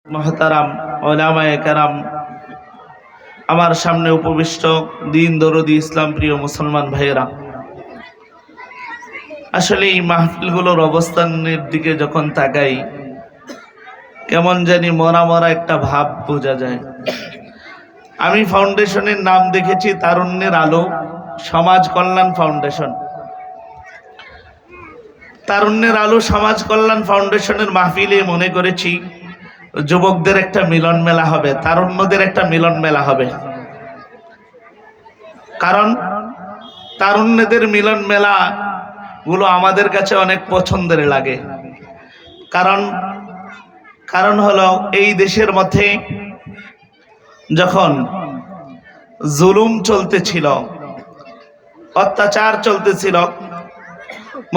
মহতারাম ওলামায়ে কেরাম, আমার সামনে উপবিষ্ট দিন দরদি ইসলাম প্রিয় মুসলমান ভাইয়েরা, আসলে এই মাহফিলগুলোর অবস্থানের দিকে যখন তাকাই কেমন জানি মরা মরা একটা ভাব বোঝা যায়। আমি ফাউন্ডেশনের নাম দেখেছি তারুণ্যের আলো সমাজ কল্যাণ ফাউন্ডেশন। তারুণ্যের আলো সমাজ কল্যাণ ফাউন্ডেশনের মাহফিলে মনে করেছি যুবকদের একটা মিলন মেলা হবে, তারুণ্যদের একটা মিলন মেলা হবে। কারণ তারুণ্যদের মিলন মেলা গুলো আমাদের কাছে অনেক পছন্দের লাগে। কারণ হলো এই দেশের মধ্যে যখন জুলুম চলতেছিল, অত্যাচার চলতেছিল,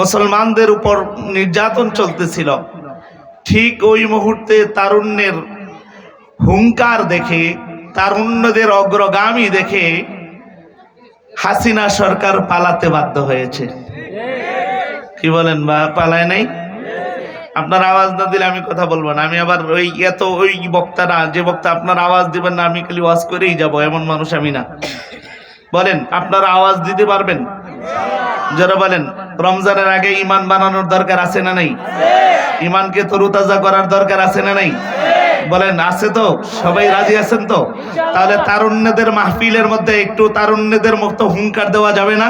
মুসলমানদের উপর নির্যাতন চলতেছিল, ঠিক ওই মুহূর্তে তারুণ্যের হুঙ্কার দেখে, তারুণ্যদের অগ্রগামী দেখে হাসিনা সরকার পালাতে বাধ্য হয়েছে। কি বলেন, বা পালায় নাই? আপনার আওয়াজ না দিলে আমি কথা বলবো না। আমি আবার ওই বক্তা না, যে বক্তা আপনার আওয়াজ দিবেন না আমি খালি ওয়াজ করেই যাব, এমন মানুষ আমি না। বলেন, আপনারা আওয়াজ দিতে পারবেন? যারা বলেন রমজানের আগে ইমান বানানোর দরকার আছে না নাই? ইমানকে তরুতাজা করার দরকার আছে না নাই? বলেন আছে তো? সবাই রাজি আছেন তো? তাহলে তারুণ্যদের মাহফিলের মধ্যে একটু তারুণ্যদের মতো হুঙ্কার দেওয়া যাবে না?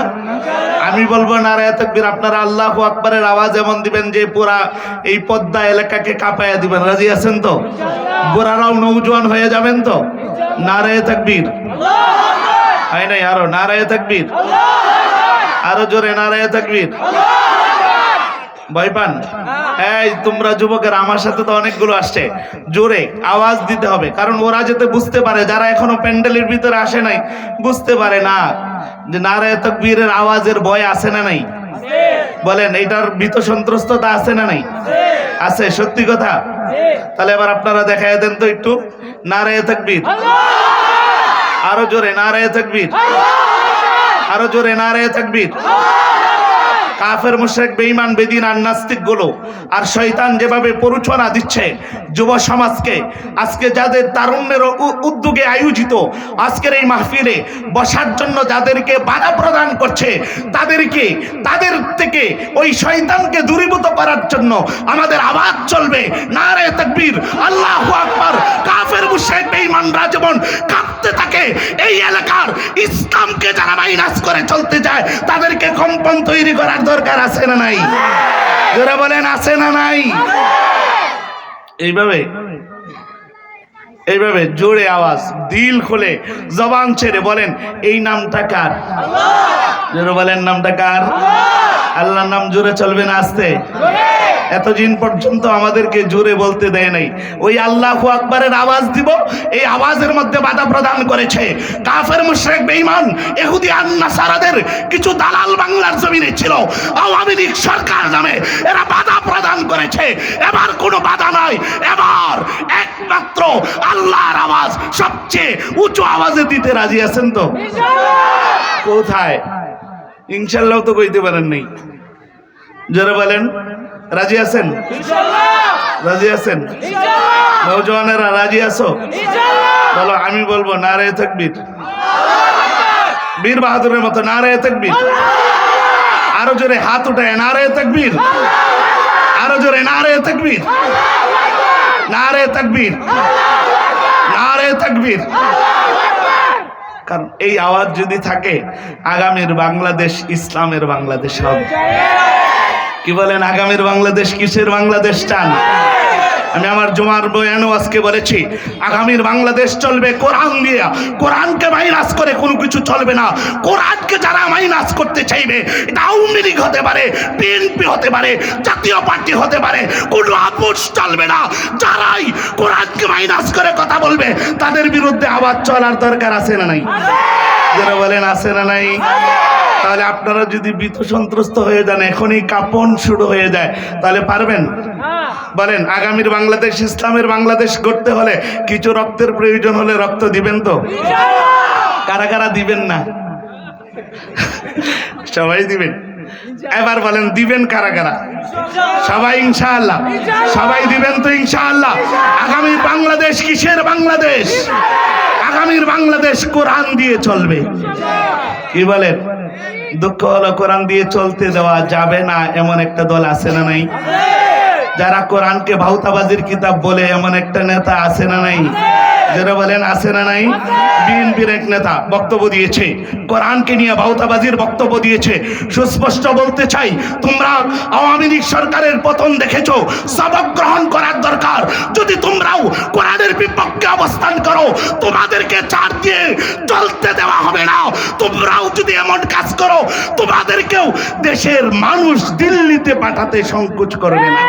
আমি বলবো নারায়ে তাকবীর, আপনারা আল্লাহু আকবারের আওয়াজ এমন দিবেন যে পুরা এই পদ্মা এলাকাকে কাঁপায়া দিবেন। রাজি আছেন তো? গোরারাও নৌজওয়ান হয়ে যাবেন তো? নারায়ে তাকবীর। হয় নাই? আরো নারায়ে তাকবীর, আরো জোরে নারায়ে তাকবীর। ভয় পান? এই তোমরা যুবকের আমার সাথে তো অনেকগুলো আসছে, জোরে আওয়াজ দিতে হবে, কারণ ওরা যাতে বুঝতে পারে, যারা এখনো প্যান্ডেলের ভিতরে আসে নাই বুঝতে পারে না যে নারায়ে তাকবীরের আওয়াজের ভয় আছে না নাই? বলেন, এইটার ভীত সন্ত্রস্ততা আছে না নাই? আছে, সত্যি কথা। তাহলে এবার আপনারা দেখায় দেন তো একটু নারায়ে তাকবীর। আরো জোরে নারায়ে তাকবীর, আরো জোরে নারায়ে তাকবীর। কাফের মুশরিক বেঈমান বেদিন আর নাস্তিক গুলো আর শয়তান যেভাবে প্ররোচনা দিচ্ছে যুব সমাজকে, আজকে যাদের তারুণ্যের উদ্যোগে আয়োজিত আজকের এই মাহফিলে বসার জন্য যাদেরকে বাধা প্রদান করছে, তাদের থেকে ওই শয়তানকে দূরীভূত করার জন্য আমাদের আওয়াজ চলবে নারায়ে তাকবীর, আল্লাহু আকবার। কাফের মুশরিক বেঈমানরা যেমন কাঁপতে থাকে, এই এলাকার ইসলামকে যারা মাইনাস করে চলতে যায় তাদেরকে কম্পন তৈরি করার দরকার আছে না নাই? যারা বলেন আছে না নাই? এইভাবে জোরে আওয়াজ, দিল খুলে, জবান ছেড়ে বলেন এই নামটা কার? যারা বলেন নামটা কার? আল্লাহর নাম জোরে চলবে না আস্তে? এতদিন পর্যন্ত আমাদেরকে জোরে বলতে দেয় নাই। ওই আল্লাহু আকবারের আওয়াজ দিব, এই আওয়াজের মধ্যে বাধা প্রদান করেছে কাফের মুশরিক বেঈমান ইহুদি আর নাসারাদের কিছু দালাল বাংলার জমিনে ছিল, আওয়ামী লীগ সরকার নামে এরা বাধা প্রদান করেছে। এবার কোনো বাধা নাই, এবার একমাত্র আল্লাহর আওয়াজ সবচেয়ে উঁচু আওয়াজে দিতে রাজি আছেন তো? কোথায়? ইনশাআল্লাহ তো কইতে পারেন নাই। যারা বলেন রাজি আছেন? রাজি আছেন? নওজওয়ানেরা রাজি আছো? বলো, আমি বলবো নারায়ে তাকবীর, বীর বাহাদুরের মতো নারায়ে তাকবীর। আরো জোরে হাত উঠায় নারায়ে তাকবীর, আরো জোরে নারায়ে তাকবীর, নারায়ে তাকবীর, নারায়ে তাকবীর। কারণ এই আওয়াজ যদি থাকে আগামীর বাংলাদেশ ইসলামের বাংলাদেশ হবে। কি বলেন, আগামীর বাংলাদেশ কিসের বাংলাদেশ চান? আমি আমার জুমার বয়ানও আজকে বলেছি, আগামীর বাংলাদেশ চলবে কোরআন দিয়ে। কোরআনকে মাইনাস করে কোনো কিছু চলবে না। কোরআনকে যারা মাইনাস করতে চাইবে, এটা আওয়ামী লীগ হতে পারে, বিএনপি হতে পারে, জাতীয় পার্টি হতে পারে, কোনো আপোষ চলবে না। যারাই কোরআনকে মাইনাস করে কথা বলবে তাদের বিরুদ্ধে আওয়াজ চলার দরকার আছে না নাই? যারা বলেন আছে না নাই? তাহলে আপনারা যদি ভীত সন্ত্রস্ত হয়ে যান, এখনই কাঁপন শুরু হয়ে যায়, তাহলে পারবেন? বলেন, আগামীর বাংলাদেশ ইসলামের বাংলাদেশ গড়তে হলে কিছু রক্তের প্রয়োজন হলে রক্ত দিবেন তো? কারা কারা দিবেন না? সবাই দিবেন। এবার বলেন দিবেন কারা কারা? সবাই ইনশাআল্লাহ। সবাই দিবেন তো ইনশাআল্লাহ? আগামী বাংলা বাংলাদেশ কিসের বাংলাদেশ? আগামীর বাংলাদেশ কোরআন দিয়ে চলবে। কি বলেন? দুঃখ হলো কোরআন দিয়ে চলতে দেওয়া যাবে না এমন একটা দল আছে না নাই? যারা কোরআনকে ভাউতাবাজির কিতাব বলে এমন একটা নেতা আছে না নাই? যারা বলেন আছে না নাই? বিএনপির এক নেতা বক্তব্য দিয়েছে, কোরআনকে নিয়ে ভাউতাবাজির বক্তব্য দিয়েছে। সুস্পষ্ট বলতে চাই, তোমরা আওয়ামী লীগ সরকারের পতন দেখেছো, সবক গ্রহণ করার দরকার। যদি তোমরাও কোরআনের বিপক্ষে অবস্থান করো, তোমাদেরকে ছাড় দিয়ে চলতে দেওয়া হবে না। তোমরাও যদি এমন কাজ করো, তোমাদেরকেও দেশের মানুষ দিল্লিতে পাঠাতে সংকোচ করবে না।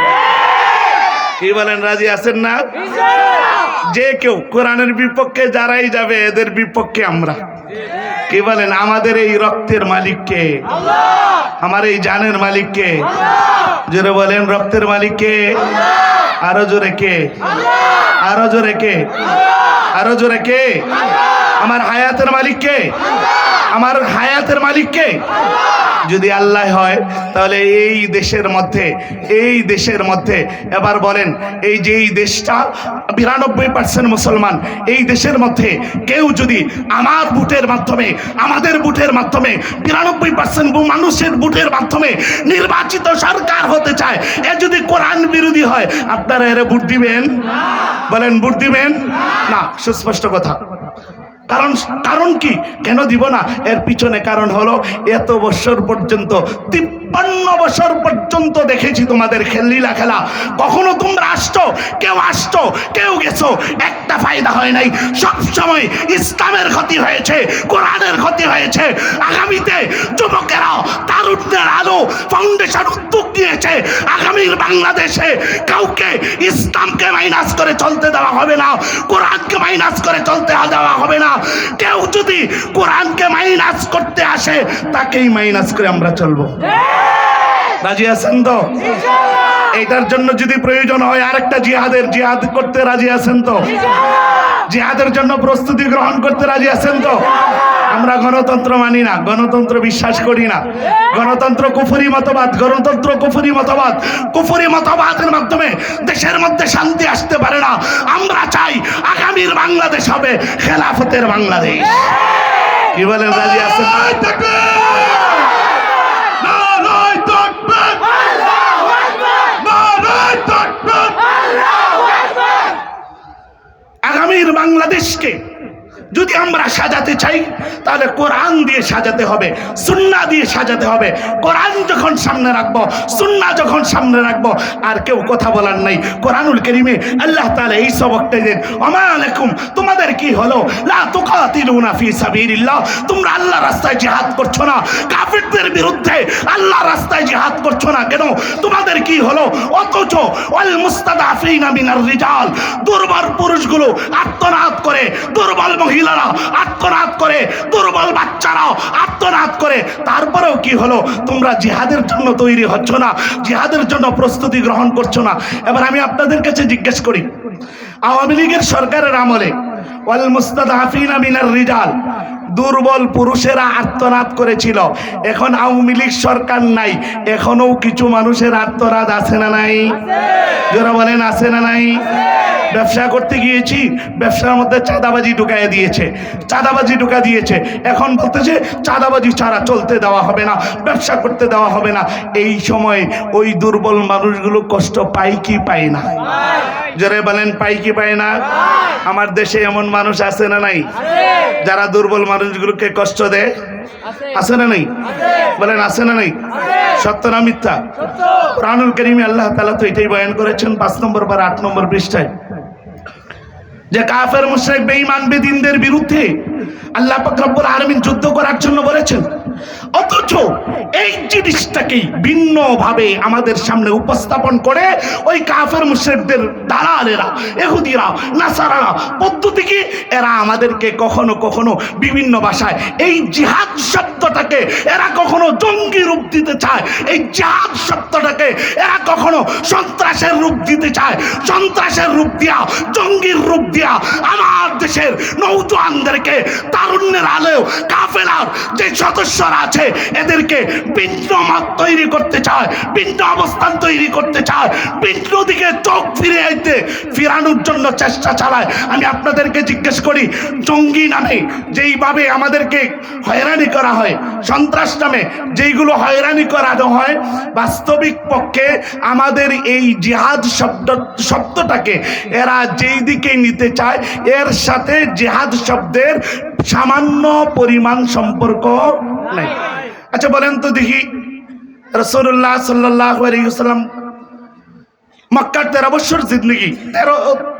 কি বলেন, রাজি আছেন না? যে কেউ কোরআনের বিপক্ষে যারাই যাবে, এদের বিপক্ষে আমরা। কি বলেন? আমাদের এই রক্তের মালিককে, আমার এই জানের মালিককে, জোরে বলেন রক্তের মালিককে, আরো জোরে কে, আরো জোরে কে, আরো জোরে কে, আমার হায়াতের মালিককে, আমার হায়াতের মালিককে। যদি আল্লাহ হয় তাহলে এই দেশের মধ্যে এবার বলেন, এই যে এই দেশটা 92% মুসলমান, এই দেশের মধ্যে কেউ যদি আমার ভোটের মাধ্যমে, আমাদের ভোটের মাধ্যমে, 92% মানুষের ভোটের মাধ্যমে নির্বাচিত সরকার হতে চায়, এ যদি কোরআন বিরোধী হয়, আপনারা এর ভোট দিবেন? বলেন ভোট দিবেন না? সুস্পষ্ট কথা। কারণ কি, কেন দিব না? এর পিছনে কারণ হলো, এত বছর পর্যন্ত 53 বছর পর্যন্ত দেখেছি তোমাদের লীলা খেলা। কখনো তোমরা আসছো, কেউ গেছো, একটা ফায়দা হয় নাই। সব সময় ইসলামের ক্ষতি হয়েছে, কোরআনের ক্ষতি হয়েছে। আগামীতে যুবকেরা তারুণ্যের আলো ফাউন্ডেশন উদ্যোগ নিয়েছে, আগামীর বাংলাদেশে কাউকে ইসলামকে মাইনাস করে চলতে দেওয়া হবে না, কোরআনকে মাইনাস করে চলতে দেওয়া হবে না। কেউ যদি কোরআনকে মাইনাস করতে আসে, তাকেই মাইনাস করে আমরা চলবো। রাজি আছেন তো? এটার জন্য যদি প্রয়োজন হয় আরেকটা জিহাদ করতে রাজি আছেন তো? জিহাদের জন্য প্রস্তুতি গ্রহণ করতে রাজি আছেন তো? আমরা গণতন্ত্র মানি না, গণতন্ত্র বিশ্বাস করি না। গণতন্ত্র কুফরি মতবাদ, কুফরি মতবাদের মাধ্যমে দেশের মধ্যে শান্তি আসতে পারে না। আমরা চাই আগামীর বাংলাদেশ হবে খেলাফতের বাংলাদেশ। কি বলেন, রাজি আছেন? আগামীর বাংলাদেশকে যদি আমরা সাজাতে চাই, তাহলে কোরআন দিয়ে সাজাতে হবে, সুন্নাহ দিয়ে সাজাতে হবে। কোরআন যখন সামনে রাখবো, সুন্নাহ যখন সামনে রাখবো, আর কেউ কথা বলার নাই। কোরআনুল কারীমে আল্লাহ তাআলা এই সবকটা দেন, ওমা আলাইকুম, তোমাদের কি হলো, লা তুকাতিলুনা ফি সাবিলিল্লাহ, তোমরা আল্লাহর রাস্তায় জিহাদ করছো না, কাফিরদের বিরুদ্ধে আল্লাহর রাস্তায় জিহাদ করছো না কেন? তোমাদের কি হলো? অথচ ওয়াল মুস্তাদাফিনা মিনার রিজাল, দুর্বল পুরুষগুলো আত্মনাদ করে, দুর্বল মহিলারা আত্মনাদ করে, দুর্বল বাচ্চারা আত্মনাদ করে। তারপরেও কি হলো? তোমরা জিহাদের জন্য তৈরি হচ্ছ না, জিহাদের জন্য প্রস্তুতি গ্রহণ করছো না। এবার আমি আপনাদের কাছে জিজ্ঞেস করি, আওয়ামী লীগের সরকারের আমলে ওয়াল মুস্তাদাফিনা মিনার রিজাল, দুর্বল পুরুষেরা আত্মনাদ করেছিল। এখন আওয়ামী লীগ সরকার নাই, এখনো কিছু মানুষের আত্মনাদ আছে না নাই? যারা বলেন আছে না নাই? ব্যবসা করতে গিয়েছি, ব্যবসার মধ্যে চাঁদাবাজি ঢুকা দিয়েছে। এখন বলতেছে চাঁদাবাজি ছাড়া চলতে দেওয়া হবে না, ব্যবসা করতে দেওয়া হবে না। এই সময় ওই দুর্বল মানুষগুলো কষ্ট পায় কি পায় না? যারা বলেন পায় কি পায় না? আমার দেশে এমন মানুষ আছে না নাই যারা দুর্বল মানুষগুলোকে কষ্ট দেয়? আছে না নাই? বলেন আছে না নাই? সত্য না মিথ্যা? কোরআনুল কারীমে আল্লাহ তাআলা তো এটাই বয়ান করেছেন 5 নম্বর বা 8 নম্বর পৃষ্ঠায়, যে কাফের মুশরিক বেঈমান বেদিনদের বিরুদ্ধে আল্লাহ পাক রব্বুল আলামিন যুদ্ধ করার জন্য বলেছেন। অথচ এই জিনিসটাকেই ভিন্নভাবে আমাদের সামনে উপস্থাপন করে ওই কাফের মুশরিকদের দালালেরা, ইহুদিরা, নাসারারা পদ্ধতি কি, এরা আমাদেরকে কখনো কখনো বিভিন্ন ভাষায় এই জিহাদ শব্দটাকে এরা কখনো জঙ্গি রূপ দিতে চায়, এই জিহাদ শব্দটাকে এরা কখনো সন্ত্রাসের রূপ দিতে চায়। সন্ত্রাসের রূপ দিয়া, জঙ্গির রূপ দিয়া আমার দেশের নওজোয়ানদেরকে তারুণ্যের আলো কাফেলার যে সদস্য দোসর আছে, এদেরকে ভিন্ন মত তৈরি করতে চায়, ভিন্ন অবস্থান তৈরি করতে চায়, ভিন্ন দিকে চোখ ফিরানোর জন্য চেষ্টা চালায়। আমি আপনাদেরকে জিজ্ঞেস করি, জঙ্গি নামে যেইভাবে আমাদেরকে হয়রানি করা হয়, সন্ত্রাস নামে যেইগুলো হয়রানি করানো হয়, বাস্তবিক পক্ষে আমাদের এই জিহাদ শব্দটাকে এরা যেই দিকে নিতে চায়, এর সাথে জিহাদ শব্দের সামান্য পরিমাণ সম্পর্ক নাই। আচ্ছা বলেন তো দেখি, রাসূলুল্লাহ সাল্লাল্লাহু আলাইহি ওয়াসাল্লাম মক্কার 13 বছর জিন্দগি,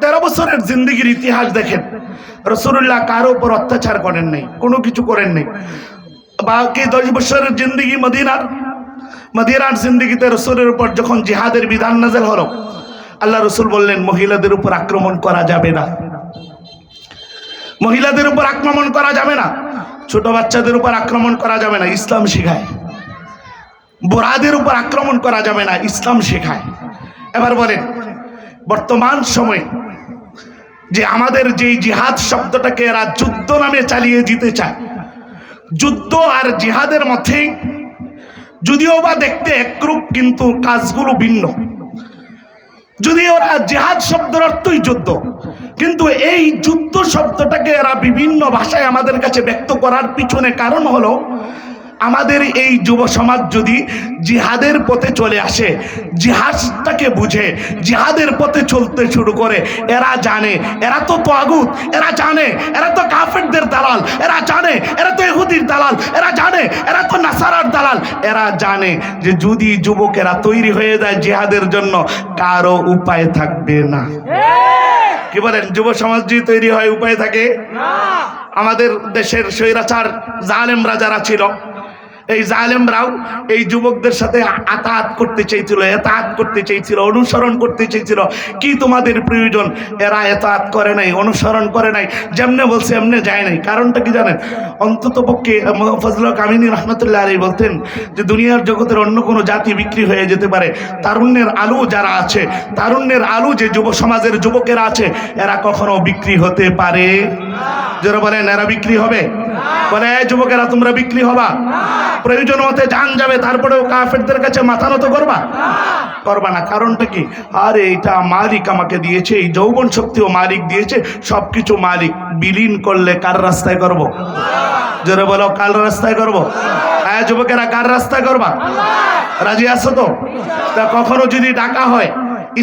13 বছরের জিন্দগির ইতিহাস দেখেন। রাসূলুল্লাহ কারো উপর অত্যাচার করেন নাই, কোনো কিছু করেন নাই। বাকি 10 বছরের জিন্দগি মদিনার জিন্দগিতে রাসূলের উপর যখন জিহাদের বিধান নাযিল হলো, আল্লাহ রাসূল বললেন মহিলাদের উপর আক্রমণ করা যাবে না, মহিলাদের উপর আক্রমণ করা যাবে না, ছোট বাচ্চাদের উপর আক্রমণ করা যাবে না, ইসলাম শেখায়। বুড়াদের উপর আক্রমণ করা যাবে না, ইসলাম শেখায়। এবার বলেন, বর্তমান সময়ে যে আমাদের যে জিহাদ শব্দটাকে এরা যুদ্ধ নামে চালিয়ে দিতে চায়, যুদ্ধ আর জিহাদের মধ্যে যদিও বা দেখতে একরূপ, কিন্তু কাজগুলো ভিন্ন। যদি ওরা জিহাদ শব্দের অর্থই যুদ্ধ, কিন্তু এই যুদ্ধ শব্দটাকে এরা বিভিন্ন ভাষায় আমাদের কাছে ব্যক্ত করার পিছনে কারণ হলো, আমাদের এই যুব সমাজ যদি জিহাদের পথে চলে আসে, জিহাদটাকে বুঝে জিহাদের পথে চলতে শুরু করে, এরা জানে এরা তো তাগুত, এরা জানে এরা তো কাফেরদের দালাল, এরা জানে এরা তো ইহুদির দালাল, এরা জানে এরা তো নাসারার দালাল, এরা জানে যে যদি যুবকেরা তৈরি হয়ে যায় জিহাদের জন্য, কারো উপায় থাকবে না। কি বলেন, যুব সমাজ যদি তৈরি হয় উপায় থাকে না? আমাদের দেশের স্বৈরাচার জালেমরা যারা ছিল, এই জালেমরাও এই যুবকদের সাথে আতাত করতে চেয়েছিল, এতাত করতে চেয়েছিল, অনুসরণ করতে চেয়েছিল। কি তোমাদের প্রয়োজন? এরা এতাত করে নাই, অনুসরণ করে নাই, যেমনে বলছে এমনে যায় নাই। কারণটা কি জানেন? অন্তত পক্ষে ফজল কামিনী রহমতুল্লাহ আলাইহি বলতেন যে দুনিয়ার জগতের অন্য কোনো জাতি বিক্রি হয়ে যেতে পারে, তারুণ্যের আলো যারা আছে, তারুণ্যের আলো যে যুব সমাজের যুবকেরা আছে, এরা কখনো বিক্রি হতে পারে যারা বলেন এরা বিক্রি হবে? বলে যুবকেরা তোমরা বিক্রি হবা? প্রয়োজন মতে জান যাবে, তারপরেও কাফেরদের কাছে মাথা নত করবা না। কারণটা কি? আরে এটা মালিক আমাকে দিয়েছে, এই যৌবন শক্তিও মালিক দিয়েছে, সবকিছু মালিক। বিলীন করলে কার রাস্তায় করব? জোরে বলো, কার রাস্তায় করব? হ্যাঁ যুবকেরা, কার রাস্তায় করবা? রাজি আছো তো? তা কখনো যদি ডাকা হয়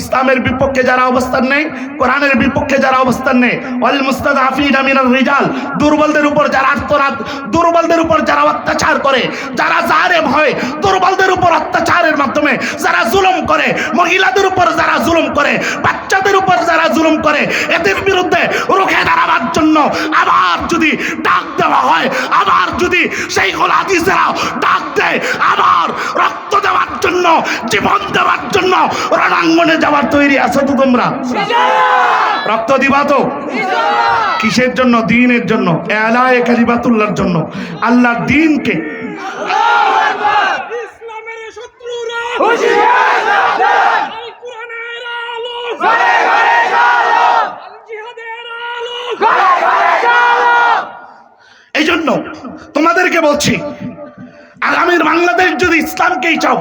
ইসলামের বিপক্ষে যারা অবস্থান নেই, কোরআনের বিপক্ষে যারা অবস্থান নেই, ওয়াল মুস্তাযআফিনা মিনার রিজাল, দুর্বলদের উপর যারা আত্মরাত, দুর্বলদের উপর যারা অত্যাচার করে, যারা জালেম হয়, দুর্বলদের উপর অত্যাচারের মাধ্যমে যারা জুলুম করে, মহিলাদের উপর যারা জুলুম করে, বাচ্চাদের উপর যারা জুলুম করে, এদের বিরুদ্ধে রুখে দাঁড়াবার জন্য আবার যদি ডাক দেওয়া হয়, আবার যদি সেই হাদিসেরা ডাক দেয়, আবার রক্ত দেওয়ার জন্য, জীবন দেওয়ার জন্য রণাঙ্গনে যাওয়ার তৈরি আছো তো তোমরা? রক্ত দিবা তো? কিসের জন্য? দ্বীনের জন্য, এলায়ে কালিমাতুল্লাহর জন্য, আল্লাহর দ্বীনকে। ইসলামের শত্রুরা হুঁশিয়ার সাবধান, আল কোরআনের আলো ঘরে ঘরে জ্বালো, আল জিহাদের আলো ঘরে ঘরে জ্বালো। এই জন্য তোমাদেরকে বলছি, আগামীর বাংলাদেশ যদি ইসলামকেই চাও,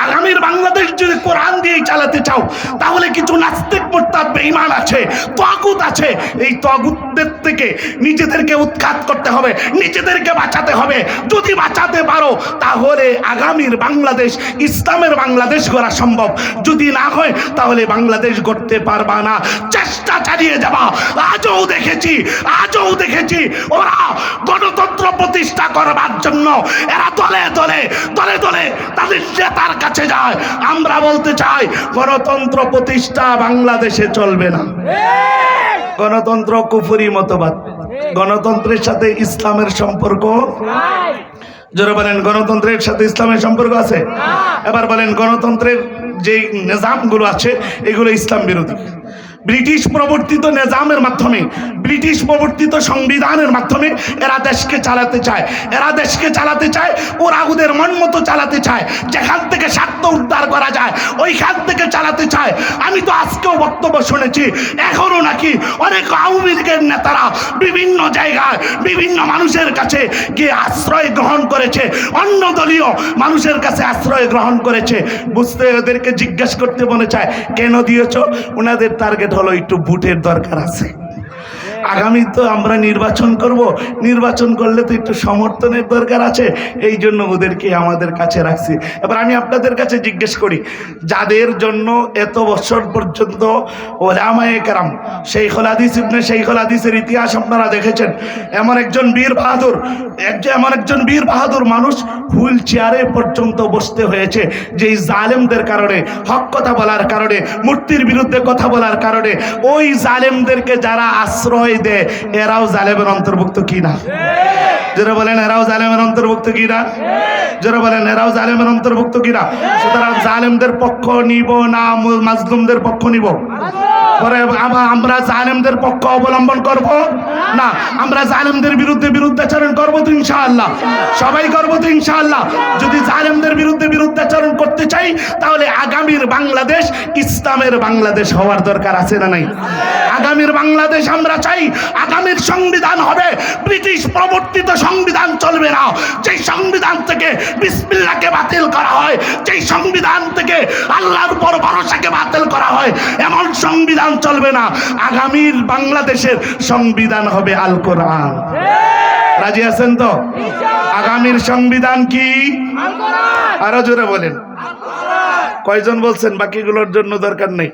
আগামীর বাংলাদেশ যদি কোরআন দিয়েই চালাতে চাও, তাহলে কিছু নাস্তিক মুরতাদ বেঈমান আছে, তাগুত আছে, এই তাগুতদের থেকে নিজেদেরকে উৎখাত করতে হবে, নিজেদেরকে বাঁচাতে হবে। যদি বাঁচাতে পারো তাহলে আগামীর বাংলাদেশ ইসলামের বাংলাদেশ গড়া সম্ভব। যদি না হয় তাহলে বাংলাদেশ গড়তে পারবা না। চেষ্টা চালিয়ে যাবা। আজও দেখেছি ওরা গণতন্ত্র প্রতিষ্ঠা করবার জন্য এরা দলে দলে তাদের নেতার কাছে যায়। আমরা বলতে চাই গণতন্ত্র প্রতিষ্ঠা বাংলাদেশে চলবে না। গণতন্ত্র কুফরি মতবাদ, গণতন্ত্রের সাথে ইসলামের সম্পর্ক। যারা বলেন গণতন্ত্রের সাথে ইসলামের সম্পর্ক আছে? এবার বলেন গণতন্ত্রের যে নিজামগুলো আছে এগুলো ইসলাম বিরোধী। ব্রিটিশ প্রবর্তিত নিজামের মাধ্যমে, ব্রিটিশ প্রবর্তিত সংবিধানের মাধ্যমে এরা দেশকে চালাতে চায়। এরা দেশকে চালাতে চায়, ওরা ওদের মন মতো চালাতে চায়। যেখান থেকে স্বার্থ উদ্ধার করা যায় ওইখান থেকে চালাতে চায়। আমি তো আজকেও বক্তব্য শুনেছি, এখনো নাকি অনেক আওয়ামী লীগের নেতারা বিভিন্ন জায়গায় বিভিন্ন মানুষের কাছে গিয়ে আশ্রয় গ্রহণ করেছে, অন্য দলীয় মানুষের কাছে আশ্রয় গ্রহণ করেছে। বুঝতে ওদেরকে জিজ্ঞেস করতে মনে চায়, কেন দিয়েছ? ওনাদের টার্গেট হলো একটু ভোটের দরকার আছে। আগামী তো আমরা নির্বাচন করব, নির্বাচন করলে তো একটু সমর্থনের দরকার আছে, এই জন্য ওদেরকে আমাদের কাছে রাখছি। এবার আমি আপনাদের কাছে জিজ্ঞেস করি, যাদের জন্য এত বছর পর্যন্ত ওলামায়ে কেরাম, শাইখুল হাদিস ইবনে শাইখুল হাদিসের ইতিহাস আপনারা দেখেছেন, এমন একজন বীর বাহাদুর, এমন একজন বীর বাহাদুর মানুষ হুইল চেয়ারে পর্যন্ত বসতে হয়েছে যে জালেমদের কারণে, হক কথা বলার কারণে, মূর্তির বিরুদ্ধে কথা বলার কারণে। ওই জালেমদেরকে যারা আশ্রয় দেয় এরাও জালেমের অন্তর্ভুক্ত কিনা? যারা বলেন এরাও জালেমের অন্তর্ভুক্ত কিনা? যারা বলেন এরাও জালেমের অন্তর্ভুক্ত কিনা? সুতরাং জালেমদের পক্ষ নিব না মাজলুমদের পক্ষ নিব? পরে আমরা জালেমদের পক্ষ অবলম্বন করব না, আমরা জালেমদের বিরুদ্ধে বিরুদ্ধাচরণ করবো তো ইনশাআল্লাহ, সবাই করবো তো ইনশাআল্লাহ। যদি জালেমদের বিরুদ্ধে বিরুদ্ধাচরণ করতে চাই তাহলে আগামীর বাংলাদেশ ইসলামের বাংলাদেশ হওয়ার দরকার আছে না নাই? আগামীর বাংলাদেশ আমরা চাই, আগামীর সংবিধান হবে ব্রিটিশ প্রবর্তিত সংবিধান চলবে না। যেই সংবিধান থেকে বিসমিল্লাহকে বাতিল করা হয়, যেই সংবিধান থেকে আল্লাহর উপর ভরসাকে বাতিল করা হয়, এমন সংবিধান চলবে না। আগামীর বাংলাদেশের সংবিধান হবে আল কোরআন। রাজি আছেন তো? আগামীর সংবিধান কি? আরো জোরে বলেন। কয়জন বলছেন? বাকিগুলোর জন্য দরকার নেই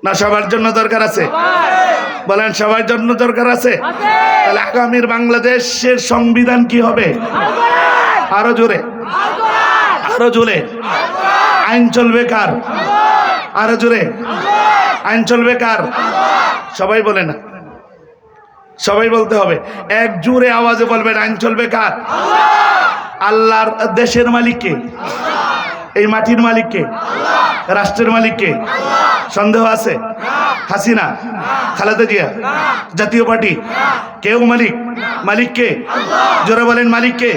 না, সবার জন্য দরকার আছে? বলেন সবার জন্য দরকার আছে। তাহলে আগামীর বাংলাদেশের সংবিধান কি হবে? আরো জোরে, আরো জোরে। আইন চলবে কার? আরো জোরে। আইন চলবে কার? সবাই বলে না, সবাই বলতে হবে, এক জোরে আওয়াজে বলবেন আইন চলবে কার? আল্লাহর। দেশের মালিক কে? এই মাটির মালিক কে? রাষ্ট্রের মালিক কে? সন্দেহ আছে? হাসিনা, খালেদা জিয়া, জাতীয় পার্টি, কেউ মালিক? মালিক কে? জোরে বলেন মালিক কে?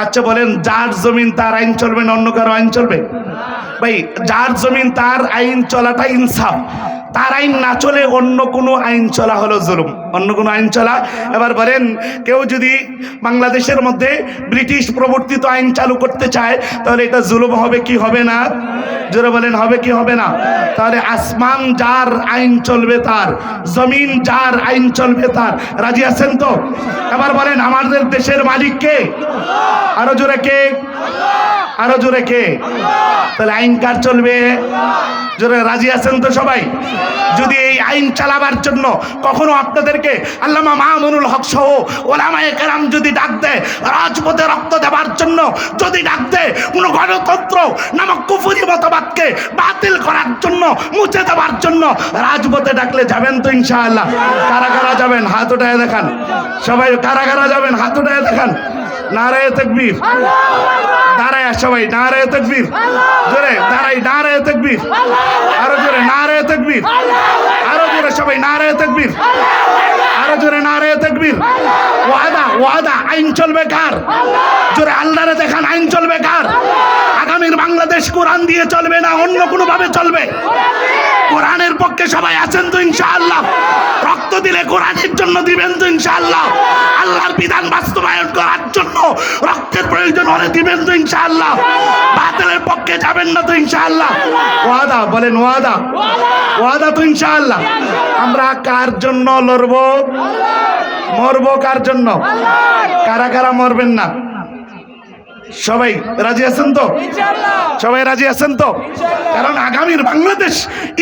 আচ্ছা বলেন, যার জমিন তার আইন চলবে না অন্য কারো আইন চলবে? ভাই, যার জমিন তার আইন চলাটা ইনসাফ। তার আইন না চলে অন্য কোনো আইন চলা হলো জুলুম, অন্য কোনো আইন চলা। এবার বলেন, কেউ যদি বাংলাদেশের মধ্যে ব্রিটিশ প্রবর্তিত আইন চালু করতে চায় তাহলে এটা জুলুম হবে কি হবে না? জোরে বলেন হবে কি হবে না? তাহলে আসমান যার আইন চলবে তার, জমিন যার আইন চলবে তার। রাজি আছেন তো? এবার বলেন আমাদের দেশের মালিক কে? আরো জোরে কে? আরো জোরে কে? তাহলে আইন কার চলবে? জোরে। রাজি আছেন তো সবাই? যদি এই আইন চালাবার জন্য কখনো আপনাদেরকে আল্লামা মামুনুল হক সহ ওলামায়ে কেরাম যদি ডাক দেয় রাজপথে রক্ত দেওয়ার জন্য, যদি ডাক দেয় কোনো গণতন্ত্র নামক কুফরি মতবাদকে বাতিল করার জন্য, মুছে দেওয়ার জন্য, রাজপথে ডাকলে যাবেন তো ইনশাআল্লাহ? কারা কারা যাবেন হাত উঠায় দেখান। সবাই কারা কারা যাবেন হাত উঠায় দেখান। নারায়ে তাকবীর। দাঁড়ায় সবাই, নারায়ে তাকবীর। জোরে দাঁড়াই, নারায়ে তাকবীর। আরো জোরে নারায়ে তাকবীর। আরো জোরে সবাই নারায়ে তাকবীর। আরো জোরে নারায়ে তাকবীর। ওয়াদা, ওয়াদা। আইন চলবে কার? জোরে আল্লাহরে দেখান, আইন চলবে কার? আগামীর বাংলাদেশ কোরআন দিয়ে চলবে না অন্য কোনো ভাবে চলবে? কোরআনের পক্ষে সবাই আছেন তো ইনশাআল্লাহ? রক্ত দিলে কোরআনের জন্য দিবেন তো ইনশাআল্লাহ? আল্লাহর বিধান বাস্তবায়ন করার জন্য রক্তের প্রয়োজন হলে দিবেন তো ইনশাআল্লাহ? বাতিলের পক্ষে যাবেন না তো ইনশাআল্লাহ? ওয়াদা বলেন, ওয়াদা। ওয়াদা তো ইনশাআল্লাহ। আমরা কার জন্য লড়বো? মরবো কার জন্য? কারা কারা মরবেন না? সবাই রাজি আছেন তো? সবাই রাজি আছেন তো? কারণ আগামীর বাংলাদেশ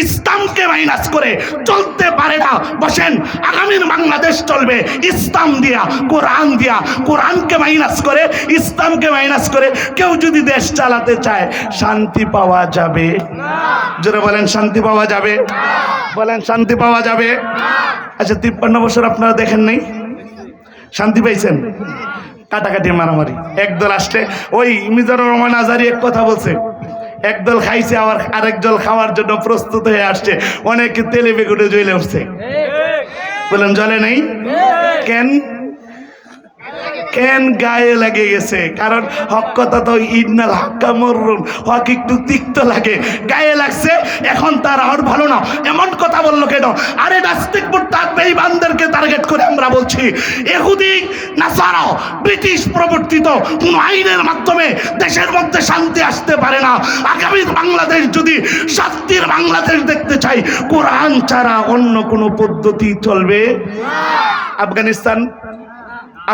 ইসলামকে মাইনাস করে চলতে পারে না। বসেন, আগামীর বাংলাদেশ চলবে ইসলাম দিয়া, কোরআন দিয়া। কোরআনকে মাইনাস করে, ইসলামকে মাইনাস করে কেউ যদি দেশ চালাতে চায় শান্তি পাওয়া যাবে? জোরে বলেন শান্তি পাওয়া যাবে? বলেন শান্তি পাওয়া যাবে? আচ্ছা 53 বছর আপনারা দেখেন নাই, শান্তি পাইছেন? কাটাকাটি মারামারি। একদল আসলে ওই মিজানুর রহমান আজারি এক কথা বলছে, একদল খাইছে, আবার আরেকদল খাওয়ার জন্য প্রস্তুত হয়ে আসছে। অনেকে তেলে বেগুনে জ্বলে উঠছে। বলেন জ্বলে নাই কেন? কেন গায়ে লেগে গেছে? কারণ হক কথা তো ইন্নাল হাক্কা মররুন, হক একটু তিক্ত লাগে, গায়ে লাগছে। এখন তার আর ভালো না, এমন কথা বললো কেন? আরে নাস্তিক মুরতাদ বেঈমানদেরকে টার্গেট করে আমরা বলছি, ইহুদি নাসারা ব্রিটিশ প্রবর্তিত কোন আইনের মাধ্যমে দেশের মধ্যে শান্তি আসতে পারে না। আগামী বাংলাদেশ যদি শান্তির বাংলাদেশ দেখতে চাই, কোরআন ছাড়া অন্য কোনো পদ্ধতি চলবে?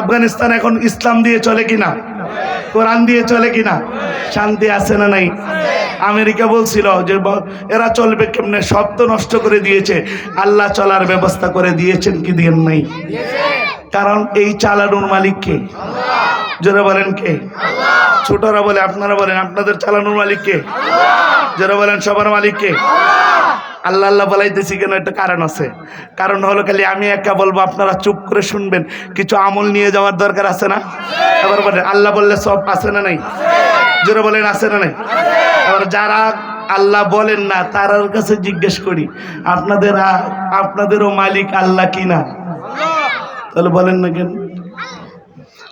আফগানিস্তান এখন ইসলাম দিয়ে চলে কিনা? কোরআন দিয়ে চলে কিনা? শান্তি আছে না নাই? আমেরিকা বলছিল যে এরা চলবে কেমনে, সব তো নষ্ট করে দিয়েছে। আল্লাহ চলার ব্যবস্থা করে দিয়েছেন কি দিয়েন নাই? কারণ এই চালানোর মালিক কে? যারা বলেন কে? ছোটরা বলে, আপনারা বলেন আপনাদের চালানোর মালিক কে? যারা বলেন সবার মালিক কে? আল্লাহ আল্লাহ বলাইতেছি কেন? একটা কারণ আছে। কারণ হলো খালি আমি একা বলবো, আপনারা চুপ করে শুনবেন। কিছু আমল নিয়ে যাওয়ার দরকার আছে না? এবার বলেন আল্লাহ বললে সব আছে না নাই? জোরে বলেন আছে না নাই? এবার যারা আল্লাহ বলেন না তার কাছে জিজ্ঞেস করি, আপনাদেরও মালিক আল্লাহ কিনা? তাহলে বলেন না কেন?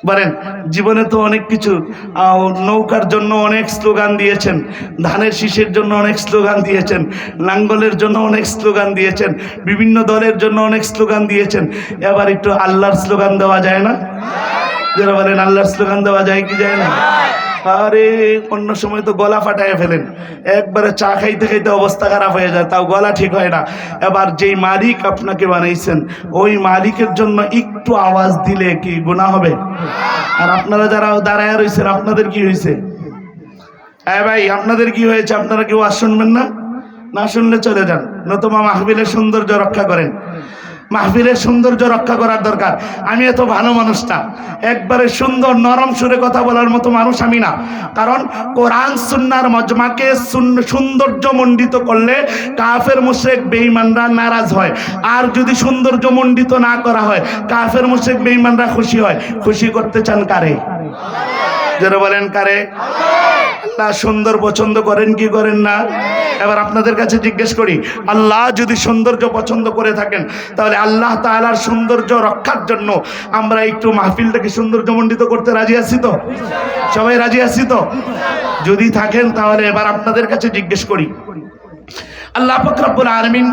বলেন জীবনে তো অনেক কিছু, নৌকার জন্য অনেক স্লোগান দিয়েছেন, ধানের শীষের জন্য অনেক স্লোগান দিয়েছেন, লাঙ্গলের জন্য অনেক স্লোগান দিয়েছেন, বিভিন্ন দলের জন্য অনেক স্লোগান দিয়েছেন। এবার একটু আল্লাহর স্লোগান দেওয়া যায় না? যারা বলেন আল্লাহর স্লোগান দেওয়া যায় কি যায় না? আরে অন্য সময় তো গলা ফাটায় ফেলেন, একবারে চা খাইতে খাইতে অবস্থা খারাপ হয়ে যায়, তাও গলা ঠিক হয় না। এবার যেই মালিক আপনাকে বানাইছেন ওই মালিকের জন্য একটু আওয়াজ দিলে কি গুনাহ হবে? আর আপনারা যারা দাঁড়ায় রয়েছেন আপনাদের কি হয়েছে? ভাই আপনাদের কি হয়েছে? আপনারা কেউ আজ শুনবেন না? না শুনলে চলে যান, নতুবা মাহফিলের সৌন্দর্য রক্ষা করেন। মাহফিলের সৌন্দর্য রক্ষা করার দরকার। আমি এত ভালো মানুষ না, একবারে সুন্দর নরম সুরে কথা বলার মতো মানুষ আমি না। কারণ কোরআন সুন্নাহর মজমাকে সৌন্দর্য মণ্ডিত করলে কাফের মুশরিক বেঈমানরা নারাজ হয়, আর যদি সৌন্দর্য মণ্ডিত না করা হয় কাফের মুশরিক বেঈমানরা খুশি হয়। খুশি করতে চান কারে? যারা বলেন কারে? আল্লাহ সুন্দর পছন্দ করেন কি করেন না? এবার আপনাদের কাছে জিজ্ঞেস করি, আল্লাহ যদি সৌন্দর্য পছন্দ করে থাকেন তাহলে আল্লাহ তাআলার সৌন্দর্য রক্ষার জন্য আমরা একটু মাহফিলটাকে সৌন্দর্যমণ্ডিত করতে রাজি আছি তো? সবাই রাজি আছি তো? যদি থাকেন তাহলে এবার আপনাদের কাছে জিজ্ঞেস করি, আল্লাহ পাক রব্বুল আলামিন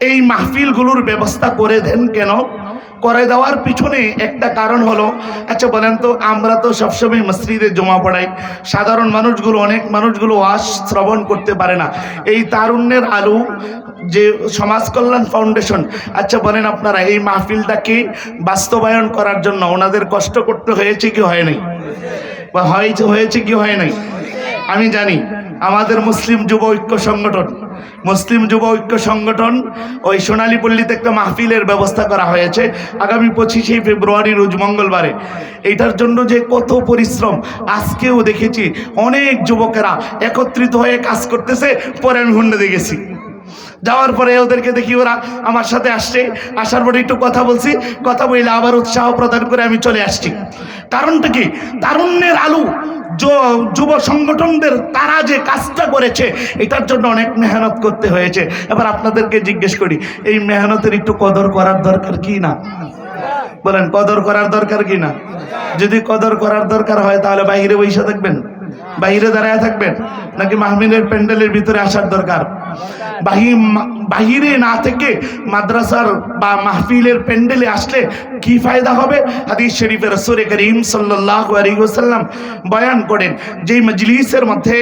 এই মাহফিলগুলোর ব্যবস্থা করে দেন কেন? করে দেওয়ার পিছনে একটা কারণ হলো, আচ্ছা বলেন তো, আমরা তো সবসময় মসজিদে জমা পড়াই, সাধারণ মানুষগুলো, অনেক মানুষগুলো ওয়াজ শ্রবণ করতে পারে না। এই তারুণ্যের আলো যে সমাজ কল্যাণ ফাউন্ডেশন, আচ্ছা বলেন আপনারা এই মাহফিলটাকে বাস্তবায়ন করার জন্য ওনাদের কষ্ট করতে হয়েছে কি হয় নাই? বা হয়েছে কি হয় নাই? আমি জানি আমাদের মুসলিম যুব ঐক্য সংগঠন ওই সোনালী পল্লীতে একটা মাহফিলের ব্যবস্থা করা হয়েছে আগামী 25শে ফেব্রুয়ারি রোজ মঙ্গলবারে। এইটার জন্য যে কত পরিশ্রম, আজকেও দেখেছি অনেক যুবকেরা একত্রিত হয়ে কাজ করতেছে। পরে আমি হুন্ডে গেছি, যাওয়ার পরে ওদেরকে দেখি ওরা আমার সাথে আসছে, আসার পরে একটু কথা বলছি, কথা বলে আবার উৎসাহ প্রদান করে আমি চলে আসছি। কারণটা কি? তারুণ্যের আলো যুব সংগঠনদের তারা যে কাজটা করেছে এটার জন্য অনেক মেহনত করতে হয়েছে। এবার আপনাদেরকে জিজ্ঞেস করি, এই মেহনতের একটু কদর করার দরকার কি না? বলেন কদর করার দরকার কি না? যদি কদর করার দরকার হয় তাহলে বাইরে বসে থাকবেন, বাইরে দাঁড়ায় থাকবেন, নাকি মাহফিলের প্যান্ডেলের ভিতরে আসার দরকার? বাহিরে না থেকে মাদ্রাসার বা মাহফিলের প্যান্ডেলে আসলে কি ফায়দা হবে? হাদিস শরীফে রাসূল করিম সাল্লাল্লাহু আলাইহি ওয়াসাল্লাম বয়ান করেন, যেই মজলিসের মধ্যে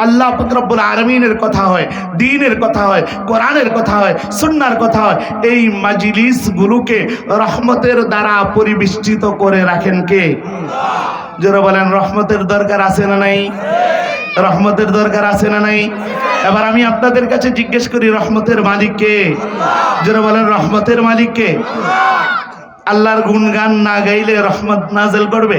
আল্লাহ পাক রব্বুল আলামিনের কথা হয়, দ্বীনের কথা হয়, কোরআনের কথা হয়, সুন্নাহর কথা হয়, এই মজলিসগুলোকে রহমতের দ্বারা পরিবেষ্টিত করে রাখেন কে? যারা বলেন রহমতের দরকার আছে না নাই? রহমতের দরকার আছে না নাই? এবার আমি আপনাদের কাছে জিজ্ঞেস করি, রহমতের মালিক কে? যারা বলেন রহমতের মালিক কে? আল্লাহর গুণগান না গাইলে রহমত নাযিল করবে?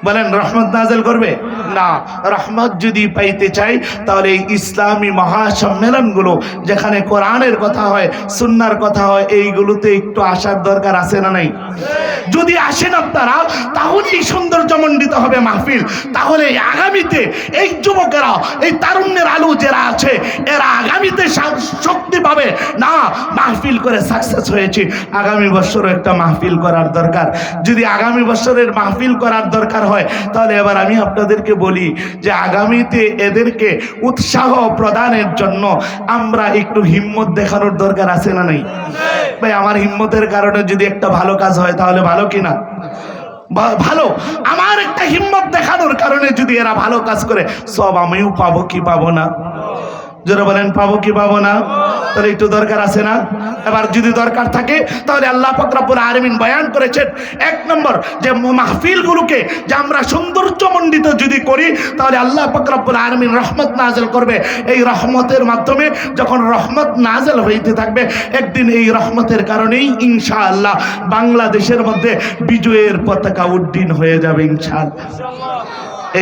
বলেন রহমত নাযিল করবে না। রহমত যদি পাইতে চাই তাহলে এই ইসলামী মহাসম্মেলনগুলো যেখানে কোরআনের কথা হয়, সুন্নাহর কথা হয়, এইগুলোতে একটু আসার দরকার আছে না নাই? যদি আসেন আপনারা তাহলেই সৌন্দর্যমণ্ডিত হবে মাহফিল। তাহলে আগামীতে এই যুবকেরা, এই তারুণ্যের আলো যারা আছে, এরা আগামীতে শক্তি পাবে। না মাহফিল করে সাকসেস হয়েছে, আগামী বছরও একটা মাহফিল করার দরকার। যদি আগামী বছরের মাহফিল করার দরকার হয় তাহলে এবার আমি আপনাদেরকে বলি যে আগামীতে এদেরকে উৎসাহ প্রদানের জন্য আমরা একটু হিম্মত দেখানোর দরকার আছে না নাই? ভাই আমার হিম্মতের কারণে যদি একটা ভালো কাজ হয় তাহলে ভালো কিনা? ভালো। আমার একটা হিম্মত দেখানোর কারণে যদি এরা ভালো কাজ করে সব আমিও পাবো কি পাবো না? যারা বলেন পাবো কি পাবো না? তাহলে একটু দরকার আছে না? এবার যদি দরকার থাকে তাহলে আল্লাহ পাক রব্বুল আলামিন বয়ান করেছেন এক নম্বর যে মাহফিলগুলোকে যে আমরা সৌন্দর্যমণ্ডিত যদি করি তাহলে আল্লাহ পাক রব্বুল আলামিন রহমত নাযিল করবে। এই রহমতের মাধ্যমে যখন রহমত নাযিল হইতে থাকবে একদিন এই রহমতের কারণেই ইনশাআল্লাহ বাংলাদেশের মধ্যে বিজয়ের পতাকা উড্ডীন হয়ে যাবে ইনশাআল্লাহ।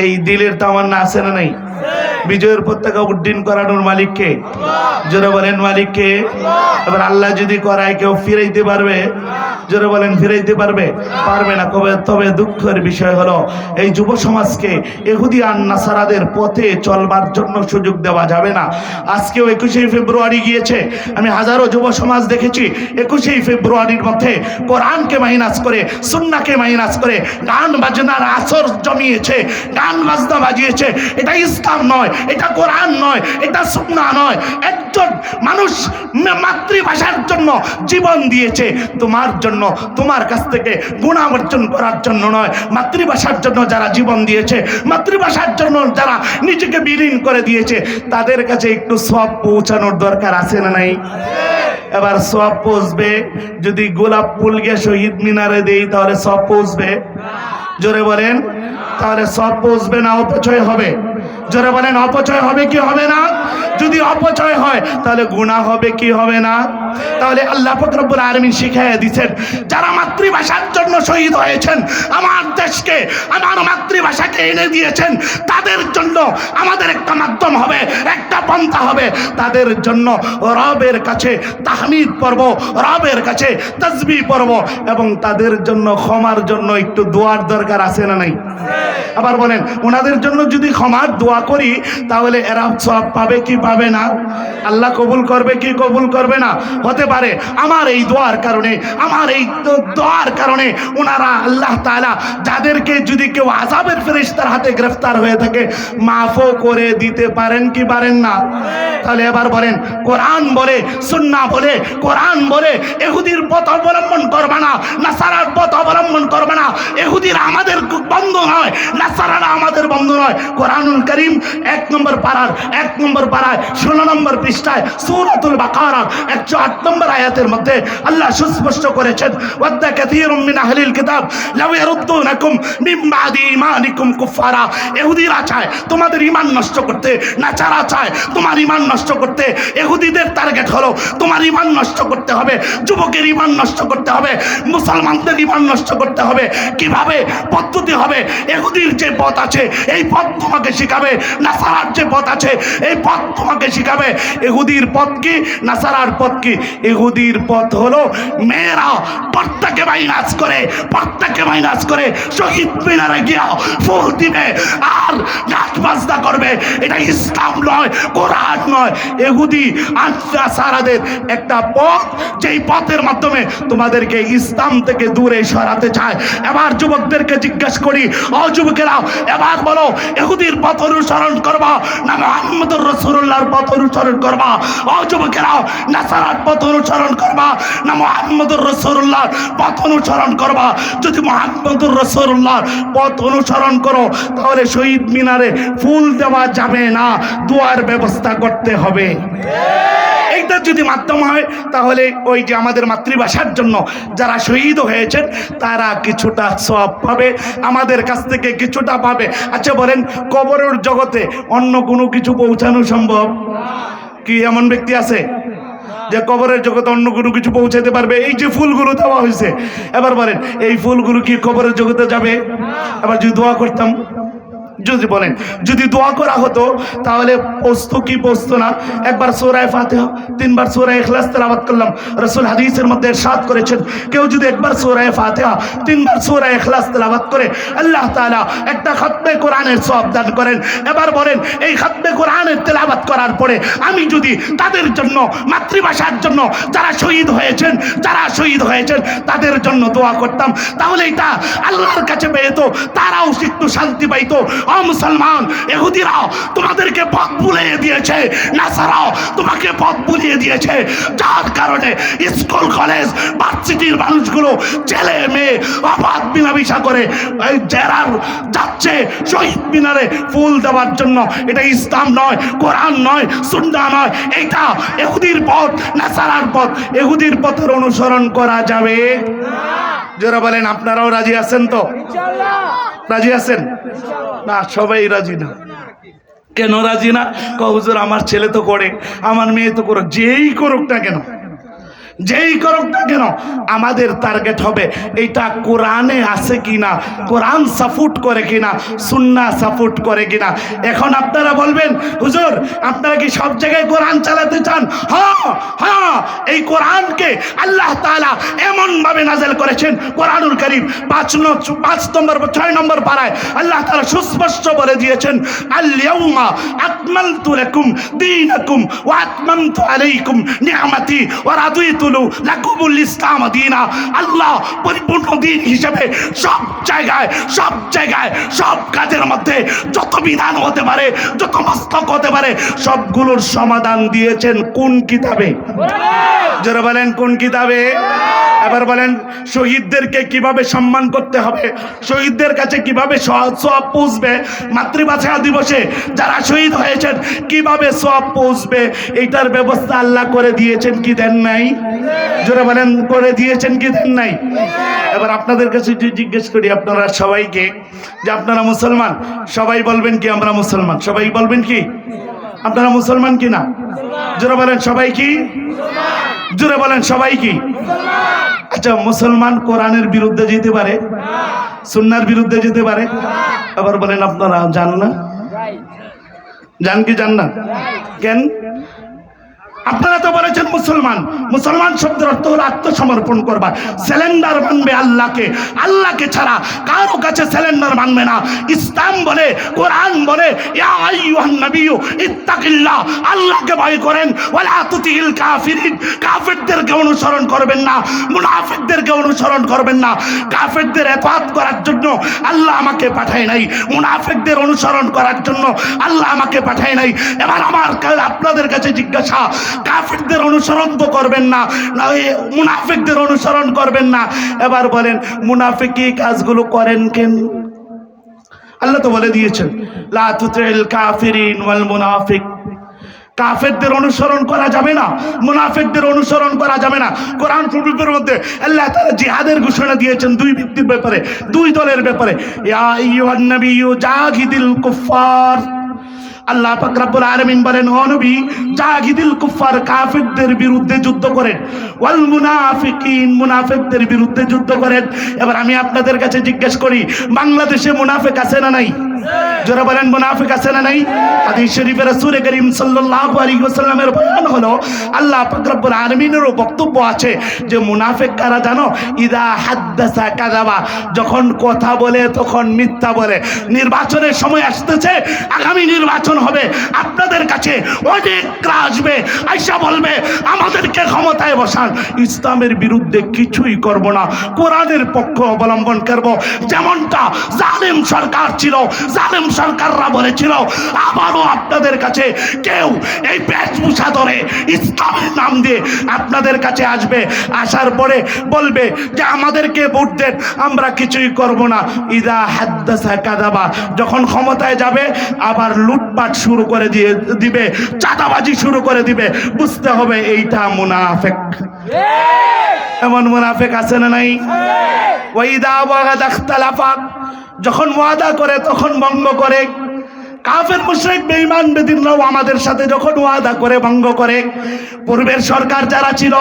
এই দিলের তামান্না আছে না নাই? বিজয়ের পতাকা উড্ডীন করানোর মালিককে জোরে বলেন মালিককে। এবার আল্লাহ যদি করায় কেউ ফিরাইতে পারবে? জোরে বলেন ফিরাইতে পারবে? পারবে না। তবে দুঃখের বিষয় হলো এই যুব সমাজকে ইহুদি আর নাসারাদের পথে চলবার জন্য সুযোগ দেওয়া যাবে না। আজকেও 21শে ফেব্রুয়ারি গিয়েছে, আমি হাজারো যুব সমাজ দেখেছি 21শে ফেব্রুয়ারির মধ্যে কোরআনকে মাইনাস করে, সুন্নাহকে মাইনাস করে গান বাজনার আসর জমিয়েছে, গান বাজনা বাজিয়েছে। এটা ইসলাম নয়, এটা কোরআন নয়, এটা সুন্নাহ নয়। একজন মানুষ মাতৃভাষার জন্য জীবন দিয়েছে, তোমার জন্য, তোমার কাছ থেকে গুনাহ অর্জন করার জন্য নয়। মাতৃভাষার জন্য যারা জীবন দিয়েছে, মাতৃভাষার জন্য যারা নিজেকে বিলীন করে দিয়েছে, তাদের কাছে একটু সওয়াব পৌঁছানোর দরকার আছে না নাই? এবার সওয়াব পৌঁছবে যদি গোলাপ ফুল গিয়ে শহীদ মিনারে দেই তাহলে সওয়াব পৌঁছবে? জোরে বলেন। তাহলে সওয়াব পৌঁছবে না অপচয় হবে? জোরে বলেন অপচয় হবে কি হবে না? যদি অপচয় হয় তাহলে গুনাহ হবে কি হবে না? তাহলে আল্লাহ পাক রব্বুল আলামিন শিখাইয়া দিয়েছেন যারা মাতৃভাষার জন্য শহীদ হয়েছেন, আমার দেশকে, আমার মাতৃভাষাকে এনে দিয়েছেন, তাদের জন্য আমাদের একটা মাধ্যম হবে, একটা পন্থা হবে। তাদের জন্য রবের কাছে তাহমিদ পড়ব, রবের কাছে তাসবিহ পড়ব এবং তাদের জন্য ক্ষমার জন্য একটু দোয়ার দরকার আছে না নাই? আবার বলেন ওনাদের জন্য যদি ক্ষমার দোয়া করি তাহলে এরা সওয়াব পাবে কি পাবে না? আল্লাহ কবুল করবে কি কবুল করবে না? হতে পারে আমার এই দোয়ার কারণে, আমার এই দোয়ার কারণে ওনারা আল্লাহ তাআলা যাদেরকে যদি কেউ আযাবের ফেরেশতার হাতে গ্রেফতার হয়ে থাকে মাফও করে দিতে পারেন কি পারেন না? তাহলে এবার বলেন কোরআন বলে, সুন্নাহ বলে, কোরআন বলে ইহুদির পথ অবলম্বন করবে না, নাসারার পথ অবলম্বন করবে না। ইহুদিরা আমাদের বন্ধু নয়, নাসারারা আমাদের বন্ধু নয়। কোরআনুল কারীম 1 নম্বর পারার 16 নম্বর পৃষ্ঠায় সূরাতুল বাকারার 108 নম্বর আয়াতের মধ্যে আল্লাহ সুস্পষ্ট করেছেন ওয়াদ্দা কাসীরুম মিন আহলিল কিতাব লাউ ইয়ারুদ্দুনাকুম মিন বাদি ঈমানিকুম কুফারা। ইহুদিরা চায় তোমাদের ঈমান নষ্ট করতে, নাসারা চায় তোমার ঈমান নষ্ট করতে। ইহুদিদের টার্গেট হলো তোমার ঈমান নষ্ট করতে হবে, যুবকের ঈমান নষ্ট করতে হবে, মুসলমানদের ঈমান নষ্ট করতে হবে। কিভাবে পদ্ধতি হবে? ইহুদির যে পথ আছে এই পথ তোমাকে শিখাবে, নাসারার যে পথ আছে এই পথ তোমাকে শিখাবে। ইহুদির পথ কি, নাসারার পথ কি? ইহুদির পথ হলো মেয়েরা পর্দাকে মাইনাস করে শহীদ মিনারে গিয়া ফুল দিবে আর নাচ বাজনা করবে। এটা ইসলাম নয়, কোরআন নয়। ইহুদি আর নাসারাদের একটা পথ, যেই পথের মাধ্যমে তোমাদেরকে ইসলাম থেকে দূরে সরাতে চায়। এবার যুবকদেরকে জিজ্ঞাসা করি, ও যুবকেরা এবার বলো ইহুদির পথ অনুসরণ করবা না মুহাম্মদুর রাসূলুল্লাহর পথ অনুসরণ করবা? ও যুবকেরা নাসারার পথ অনুসরণ করবা না মুহাম্মদুর রাসূলুল্লাহর পথ অনুসরণ করবা? যদি মুহাম্মদুর রাসূলুল্লাহর পথ অনুসরণ করো তাহলে শহীদ মিনারে ফুল দেওয়া যাবে না, দোয়ার ব্যবস্থা করতে হবে। এইটা যদি মাধ্যম হয় তাহলে ওই যে আমাদের মাতৃভাষার জন্য যারা শহীদ হয়েছেন তারা কিছুটা সওয়াব পাবে, আমাদের কাছ থেকে কিছুটা পাবে। আচ্ছা বলেন কবরের জগতে অন্য কোনো কিছু পৌঁছানো সম্ভব কি? এমন ব্যক্তি আছে? যে কবরের জগতে অন্য কোনো কিছু পৌঁছাতে পারবে? এই যে ফুলগুলো দেওয়া হয়েছে, এবার বলেন এই ফুলগুলো কি কবরের জগতে যাবে? এবার যদি দোয়া করতাম, যদি বলেন যদি দোয়া করা হতো তাহলে পৌঁছতো কি পৌঁছতো না? একবার সূরা ফাতিহা, 3 বার সূরা ইখলাস তেলাওয়াত করলাম। রাসূল হাদিসের মধ্যে ইরশাদ করেছেন, কেউ যদি একবার সূরা ফাতিহা, 3 বার সূরা ইখলাস তেলাওয়াত করে আল্লাহ তাআলা একটা খতমে কোরআনের সওয়াব দান করেন। এবার বলেন এই খতমে কোরআনের তেলাওয়াত করার পরে আমি যদি তাদের জন্য, মাতৃভাষার জন্য যারা শহীদ হয়েছেন, তাদের জন্য দোয়া করতাম, তাহলে এটা আল্লাহর কাছে পেতো, তারাও একটু শান্তি পাইতো। ও মুসলমান, ইহুদিরাও তোমাদেরকে পথ ভুলিয়ে দিয়েছে, নাসারাও তোমাকে পথ ভুলিয়ে দিয়েছে, যার কারণে স্কুল কলেজ ভার্সিটির মানুষগুলো ছেলে মেয়ে অবাধ মিলামিশা করে জেরার যাচ্ছে শহীদ মিনারে ফুল দেওয়ার জন্য। এটা ইসলাম নয়, কোরআন নয়, সুন্নাহ নয়, এটা ইহুদির পথ, নাসারার পথ। ইহুদির পথের অনুসরণ করা যাবে যারা বলেন আপনারাও রাজি আছেন তো? রাজি আছেন না? সবাই রাজি না। কেন রাজি না? হুজুর আমার ছেলে তো করে, আমার মেয়ে তো করে। যেই করুক না কেন, আমাদের টার্গেট হবে এটা কোরআনে আছে কিনা, কোরআন সাপোর্ট করে কিনা, সুন্নাহ সাপোর্ট করে কিনা। এখন আপনারা বলবেন হুজুর আপনারা কি সব জায়গায় কোরআন চালাতে চান? হ্যাঁ, এই কোরআনকে আল্লাহ তাআলা এমন ভাবে নাযিল করেছেন, কোরআনুল কারীম 6 নম্বর পারায় আল্লাহ তাআলা সুস্পষ্ট বলে দিয়েছেন, আল ইয়াউমা আকমালতু লাকুম দীনাকুম ওয়া আতমামতু আলাইকুম নি'মাতি ওয়া রাদিতু লাকুমুল ইসলাম দীনা। আল্লাহ পরিপূর্ণ দিন হিসেবে সব জায়গায় সব কাজের মধ্যে যত বিধান হতে পারে, যত মস্তক হতে পারে, সবগুলোর সমাধান দিয়েছেন কোন কিতাবে? যারা বলেন কোন কিতাবে? এবার বলেন শহীদদেরকে কিভাবে সম্মান করতে হবে, শহীদদের কাছে কিভাবে সওয়াব পৌঁছবে, মাতৃভাষা দিবসে যারা শহীদ হয়েছেন কিভাবে সওয়াব পৌঁছবে, এইটার ব্যবস্থা আল্লাহ করে দিয়েছেন কি দেন নাই? যারা বলেন করে দিয়েছেন কি দেন নাই? এবার আপনাদের কাছে জিজ্ঞেস করি আপনারা সবাইকে যে আপনারা মুসলমান? সবাই বলবেন কি আমরা মুসলমান? সবাই বলবেন কি আপনারা মুসলমান কি না? যারা বলেন সবাই কি? জোরে বলেন সবাই কি? আচ্ছা, মুসলমান কোরআনের বিরুদ্ধে যেতে পারে, সুন্নাহর বিরুদ্ধে যেতে পারে? আবার বলেন আপনারা জান না? জান কি জান না? কেন? আপনারা তো বলেছেন মুসলমান শব্দের অর্থ হলো আত্মসমর্পণ করবা, সিলিন্ডার মানবে আল্লাহকে ছাড়া কারো কাছে সিলিন্ডার মানবে না। ইসলাম বলে, কোরআন বলে, ইয়া আইয়ুহান নাবিয়্যু ইত্তাকিল্লাহ, আল্লাহকে ভয় করেন, ওয়ালা তুতিল কাফিরিন, কাফিরদেরকে অনুসরণ করবেন না, মুনাফিকদেরকে অনুসরণ করবেন না। কাফিরদের ইতাআত করার জন্য আল্লাহ আমাকে পাঠায় নাই, মুনাফিকদের অনুসরণ করার জন্য আল্লাহ আমাকে পাঠায় নাই। এবার আমার আপনাদের কাছে জিজ্ঞাসা, কাফিরদের অনুসরণ তো করবেন না, মুনাফিকদের অনুসরণ করবেন না। এবার বলেন মুনাফিকি কাজগুলো করেন কেন? আল্লাহ তো বলে দিয়েছেন লা তুতিল কাফিরিন ওয়াল মুনাফিক। কাফেরদের অনুসরণ করা যাবে না, মুনাফিকদের অনুসরণ করা যাবে না। কোরআন শরীফের মধ্যে আল্লাহ তাআলা জিহাদের ঘোষণা দিয়েছেন দুই ব্যক্তির ব্যাপারে, দুই দলের ব্যাপারে। ইয়া আইয়ুহান নাবিয়্যু জাহিদিল কুফার, আল্লাহ পাক রব্বুল আলামিন বলেন, ও নবী জাহিদিল কুফার, কাফিরদের বিরুদ্ধে যুদ্ধ করেন, ওয়াল মুনাফিকিন, মুনাফিকদের বিরুদ্ধে যুদ্ধ করেন। এবার আমি আপনাদের কাছে জিজ্ঞেস করি, বাংলাদেশে মুনাফিক আছে না নাই? যারা বলেন মুনাফিক আছে না নাই? হাদিস শরীফে রাসূল করিম সাল্লাল্লাহু আলাইহি ওয়াসাল্লামের বয়ান হলো, আল্লাহ পাক রব্বুল আলামিনেরও বক্তব্য আছে যে মুনাফিক কারা জানো? ইদা হাদ্দাসা কাযাবা, যখন কথা বলে তখন মিথ্যা বলে। নির্বাচনের সময় আসতেছে, আগামী নির্বাচন হবে, আপনাদের কাছে অনেক আসবে, আইসা বলবে আমাদেরকে ক্ষমতায় বসান। ইসলামের বিরুদ্ধে কিছুই করব না, কোরআনের পক্ষ অবলম্বন করব। যেমনটা জালেম সরকার ছিল, জালেম সরকাররা বলেছিল, আবারও আপনাদের কাছে কেউ এই বেশভূষা ধরে ইসলামের নাম দিয়ে আপনাদের কাছে আসবে, আসার পরে বলবে যে আমাদেরকে ভোট দেন, আমরা কিছুই করব না। ইদা হাদ্দাসা কাযাবা, যখন ক্ষমতায় যাবে আবার লুটপাট শুরু করে দিবে, চাঁদাবাজি শুরু করে দিবে। বুঝতে হবে এইটা মুনাফিক। এমন মুনাফিক আছে না নাই? ওয়াইদা ওয়াদাখতালাফা, যখন ওয়াদা করে তখন ভঙ্গ করে। কাফের মুশরিক বেঈমান বেদিনরাও আমাদের সাথে যখন ওয়াদা করে ভঙ্গ করে, পূর্বের সরকার যারা ছিল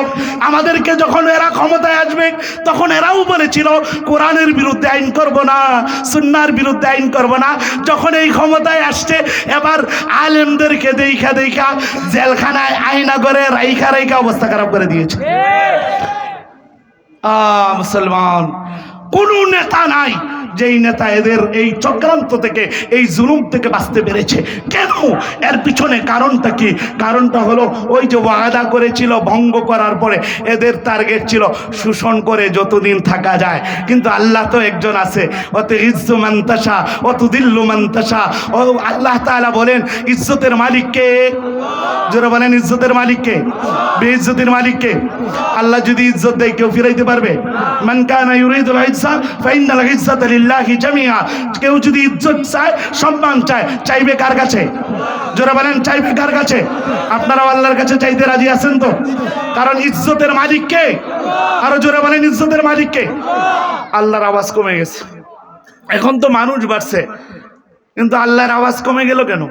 আমাদেরকে যখন এরা ক্ষমতায় আসবে তখন এরাও বলেছিল কোরআনের বিরুদ্ধে আইন করব না, সুন্নাহর বিরুদ্ধে আইন করব না। যখন এই ক্ষমতায় আসছে এবার আলেমদেরকে দেখা জেলখানায় আয়না করে রাইখা অবস্থা খারাপ করে দিয়েছে। মুসলমান, কোন নেতা নাই যেই নেতা এদের এই চক্রান্ত থেকে, এই জুলুম থেকে বাঁচতে পেরেছে। কেন? এর পিছনে কারণটা কি? কারণটা হলো ওই যে ওয়াদা করেছিল, ভঙ্গ করার পরে এদের টার্গেট ছিল শোষণ করে যতদিন থাকা যায়। কিন্তু আল্লাহ তো একজন আছে, অত ইজ্জু মান্তাসা অত দিল্লু মান্তাসা। ও আল্লাহ তাআলা বলেন ইজ্জতের মালিক কে? যারা বলেন ইজ্জতের মালিক কে? বেইজ্জতের মালিক কে? আল্লাহ যদি ইজ্জত দেয় কেউ ফিরাইতে পারবে? মান কানা ইউরিদুল ইজ্জা ফাইন্নাল ইজ্জাতা লিল্লাহি জামিআ। কেউ যদি ইজ্জত চায়, সম্মান চায়, চাইবে কার কাছে? যারা বলেন চাইবে কার কাছে? আপনারা আল্লাহর কাছে চাইতে রাজি আছেন তো? কারণ ইজ্জতের মালিক কে? আরো জোরে বলেন ইজ্জতের মালিক কে? আল্লাহর আওয়াজ কমে গেছে। এখন তো মানুষ বাড়ছে কিন্তু আল্লাহর আওয়াজ কমে গেল কেন?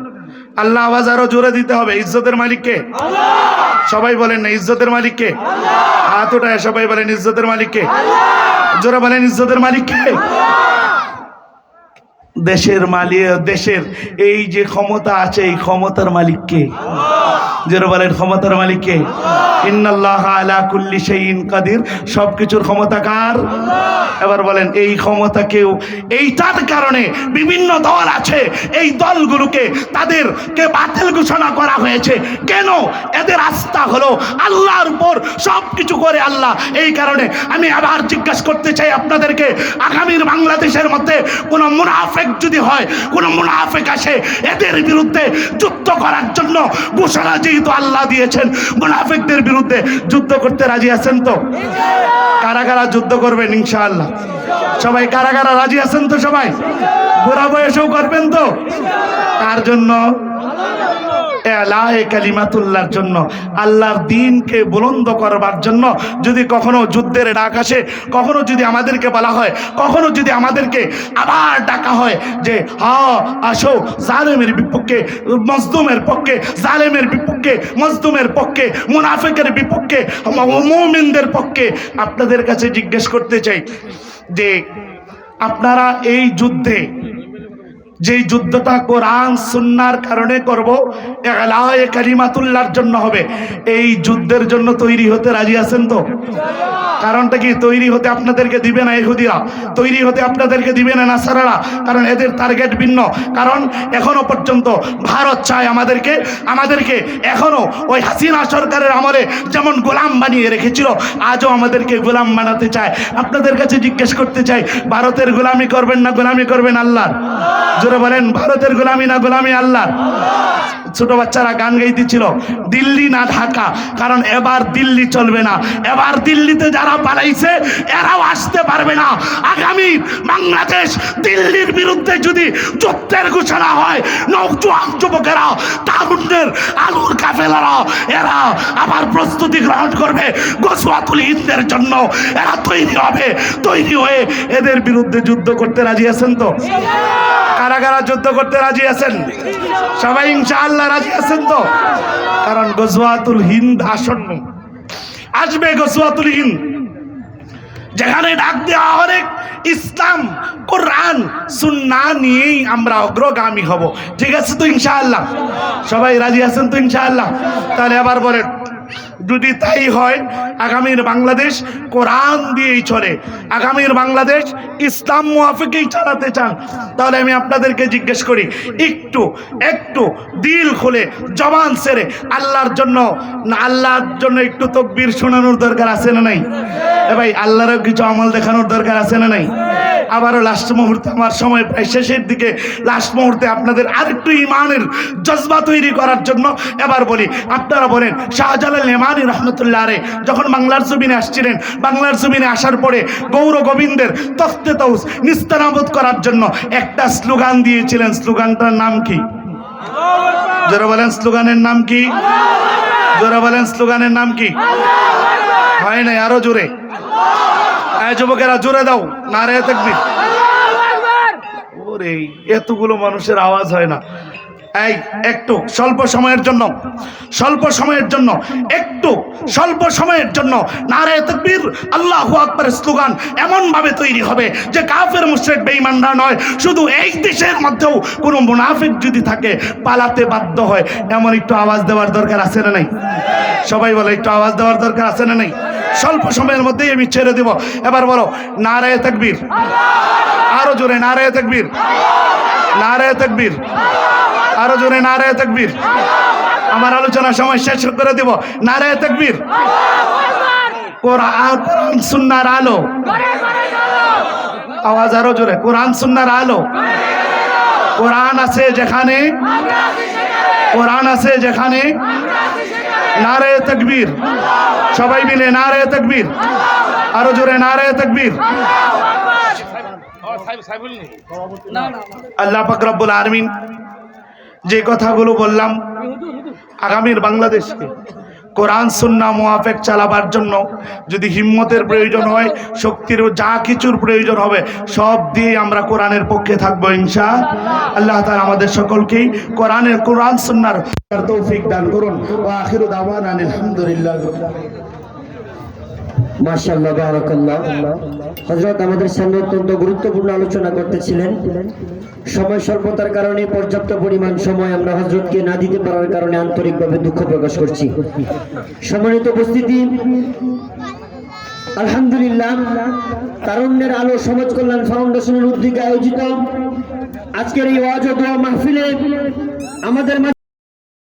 আল্লাহ আওয়াজ আরো জোরে দিতে হবে। ইজ্জতের মালিক কে? সবাই বলেন না ইজ্জতের মালিক কে? হাত ওঠায় সবাই বলেন ইজ্জতের মালিক কে? জোরে বলেন ইজ্জতের মালিক কে? দেশের মালিক, দেশের এই যে ক্ষমতা আছে এই ক্ষমতার মালিক কে? যারা বলেন ক্ষমতার মালিক কে? ইন্নাল্লাহ আলা কুল্লি শাইইন কাদির। সবকিছুর ক্ষমতা কার? এবার বলেন এই ক্ষমতা কেউ, এইটার কারণে বিভিন্ন দল আছে, এই দলগুলোকে তাদেরকে বাতিল ঘোষণা করা হয়েছে। কেন? এদের আস্থা হলো আল্লাহর উপর, সবকিছু করে আল্লাহ। এই কারণে আমি আবার জিজ্ঞাসা করতে চাই আপনাদেরকে, আগামীর বাংলাদেশের মধ্যে কোনো মুনাফিক যদি হয়, কোনো মুনাফিক আসে, এদের বিরুদ্ধে যুদ্ধ করার জন্য ঘোষণা যেহেতু আল্লাহ দিয়েছেন, মুনাফিকদের বিরুদ্ধে যুদ্ধ করতে রাজি আছেন তো? কারা কারা যুদ্ধ করবেন ইনশাআল্লাহ? সবাই কারা কারা রাজি আছেন তো? সবাই বুড়া বয়সেও করবেন তো? কার জন্য? এলাহে কালিমাতুল্লাহর জন্য, আল্লাহর দ্বীনকে বুলন্দ করবার জন্য। যদি কখনো যুদ্ধের ডাক আসে, কখনো যদি আমাদেরকে বলা হয়, কখনো যদি আমাদেরকে আবার ডাকা হয় যে হ্যাঁ আসো জালেমের বিপক্ষে মজলুমের পক্ষে, জালেমের বিপক্ষে মজলুমের পক্ষে, মুনাফিকের বিপক্ষে, মুমিনদের পক্ষে, আপনাদের কাছে জিজ্ঞেস করতে চাই যে আপনারা এই যুদ্ধে, যেই যুদ্ধটা কোরআন সুন্নাহর কারণে করব, এলাহে কালিমাতুল্লাহর জন্য হবে, এই যুদ্ধের জন্য তৈরি হতে রাজি আছেন তো? কারণটা কি? তৈরি হতে আপনাদেরকে দিবে না ইহুদিরা, তৈরি হতে আপনাদেরকে দিবে না নাসারারা, কারণ এদের টার্গেট ভিন্ন। কারণ এখনো পর্যন্ত ভারত চায় আমাদেরকে এখনো ওই হাসিনা সরকারের আমলে যেমন গোলাম বানিয়ে রেখেছিল, আজও আমাদেরকে গোলাম বানাতে চায়। আপনাদের কাছে জিজ্ঞেস করতে চাই, ভারতের গোলামি করবেন না গোলামি করবেন আল্লাহর? জোরে বলেন, ভারতের গোলামি না গোলামি আল্লাহর? ছোট বাচ্চারা গান গাইতেছিল দিল্লি না ঢাকা, কারণ এবার দিল্লি চলবে না। এবার দিল্লিতে যারা পালাইছে এরাও আসতে পারবে না। আগামী বাংলাদেশ দিল্লির বিরুদ্ধে যদি যুদ্ধের ঘোষণা হয়, নওজোয়ান যুবকেরা, তারুণ্যের আলুর কাফেলারা, এরা আবার প্রস্তুতি গ্রহণ করবে গজওয়াতুল হিন্দের জন্য। এরা তৈরি হবে, তৈরি হয়ে এদের বিরুদ্ধে যুদ্ধ করতে রাজি আছেন তো? কারা কারা যুদ্ধ করতে রাজি আছেন? সবাই ইনশাআল্লাহ রাজি আছেন তো? কারণ গজওয়াতুল হিন্দ আসন্ন, আসবে গজওয়াতুল হিন্দ, যেখানে ডাক দেওয়া অনেক ইসলাম কোরআন সুন্নাহ নিয়েই আমরা অগ্রগামী হব। ঠিক আছে তো ইনশাআল্লাহ? সবাই রাজি আছেন তো ইনশাআল্লাহ? তাহলে আবার বলেন, যদি তাই হয় আগামীর বাংলাদেশ কোরআন দিয়েই চলে, আগামীর বাংলাদেশ ইসলাম মুআফিকই চালাতে চান, তাহলে আমি আপনাদেরকে জিজ্ঞেস করি, একটু দিল খুলে জবান ছেড়ে আল্লাহর জন্য একটু তাকবীর শোনানোর দরকার আছে না নাই? ভাই আল্লাহরও কিছু আমল দেখানোর দরকার আছে না নাই? আবারও লাস্ট মুহূর্তে, আমার সময় প্রায় শেষের দিকে, লাস্ট মুহূর্তে আপনাদের আরেকটু ইমানের জজবা তৈরি করার জন্য এবার বলি, আপনারা বলেন শাহজালাল ইমানি রহমতুল্লাহ আলাইহি যখন বাংলার জমিনে আসছিলেন, বাংলার জমিনে আসার পরে গৌর গোবিন্দের তখতে তাউস নিস্তানাবুদ করার জন্য একটা স্লোগান দিয়েছিলেন। স্লোগানটার নাম কি? যারা বলেন স্লোগানের নাম কি? যারা বলেন স্লোগানের নাম কি? হয় নাই, আরো জোরে যুবকেরা জোরে দাও নারে তাকবীর। ওরে এতগুলো মানুষের আওয়াজ হয় না। এই একটু স্বল্প সময়ের জন্য নারে তাকবীর আল্লাহু আকবার স্লোগান এমন ভাবে তৈরি হবে যে কাফের মুশরিক বেঈমানরা নয়, শুধু এই দেশের মধ্যেও কোনো মুনাফিক যদি থাকে পালাতে বাধ্য হয়। এমন একটু আওয়াজ দেওয়ার দরকার আছে না নাই? সবাই বলে একটু আওয়াজ দেওয়ার দরকার আছে না নাই? স্বল্প সময়ের মধ্যেই আমি ছেড়ে দেব। এবার বলো নারে তাকবীর, আরো জোরে নারে তাকবীর, নারে তাকবীর, আরো জোরে নারে তাকবীর। আমার আলোচনা সময় শেষ করে দেব। নারে তাকবীর। কোরআন সুন্নাহর আলো, আওয়াজ আরো জোরে। কোরআন সুন্নাহর আলো। কোরআন আছে যেখানে, কোরআন আছে যেখানে নারে তাকবীর। সবাই মিলে নারে তাকবীর, আরো জোরে নারে তাকবীর। আল্লাহ পাক রব্বুল আলামিন যে কথাগুলো বললাম, আগামীর বাংলাদেশকে কোরআন সুন্নাহ মুআফিক চালাবার জন্য যদি হিম্মতের প্রয়োজন হয়, শক্তিরও যা কিছুর প্রয়োজন হবে, সব দিয়ে আমরা কোরআনের পক্ষে থাকবো ইনশাআল্লাহ। আল্লাহ তাআলা আমাদের সকলকেই কোরআন সুন্নাহর তৌফিক দান করুন। ওয়া আখিরু দাওয়ানা আলহামদুলিল্লাহ। মাশাআল্লাহ, বারাকাল্লাহ। হযরত আমাদের সামনে অত্যন্ত গুরুত্বপূর্ণ আলোচনা করতেছিলেন। সময় স্বল্পতার কারণে পর্যাপ্ত পরিমাণ সময় আমরা হযরতকে না দিতে পারার কারণে আন্তরিকভাবে দুঃখ প্রকাশ করছি। সম্মানিত উপস্থিতি, আলহামদুলিল্লাহ, তারুণ্যের আলো সমাজ কল্যাণ ফাউন্ডেশনের উদ্যোগে আয়োজিত আজকের এই ওয়াজ ও দোয়া মাহফিলে আমাদের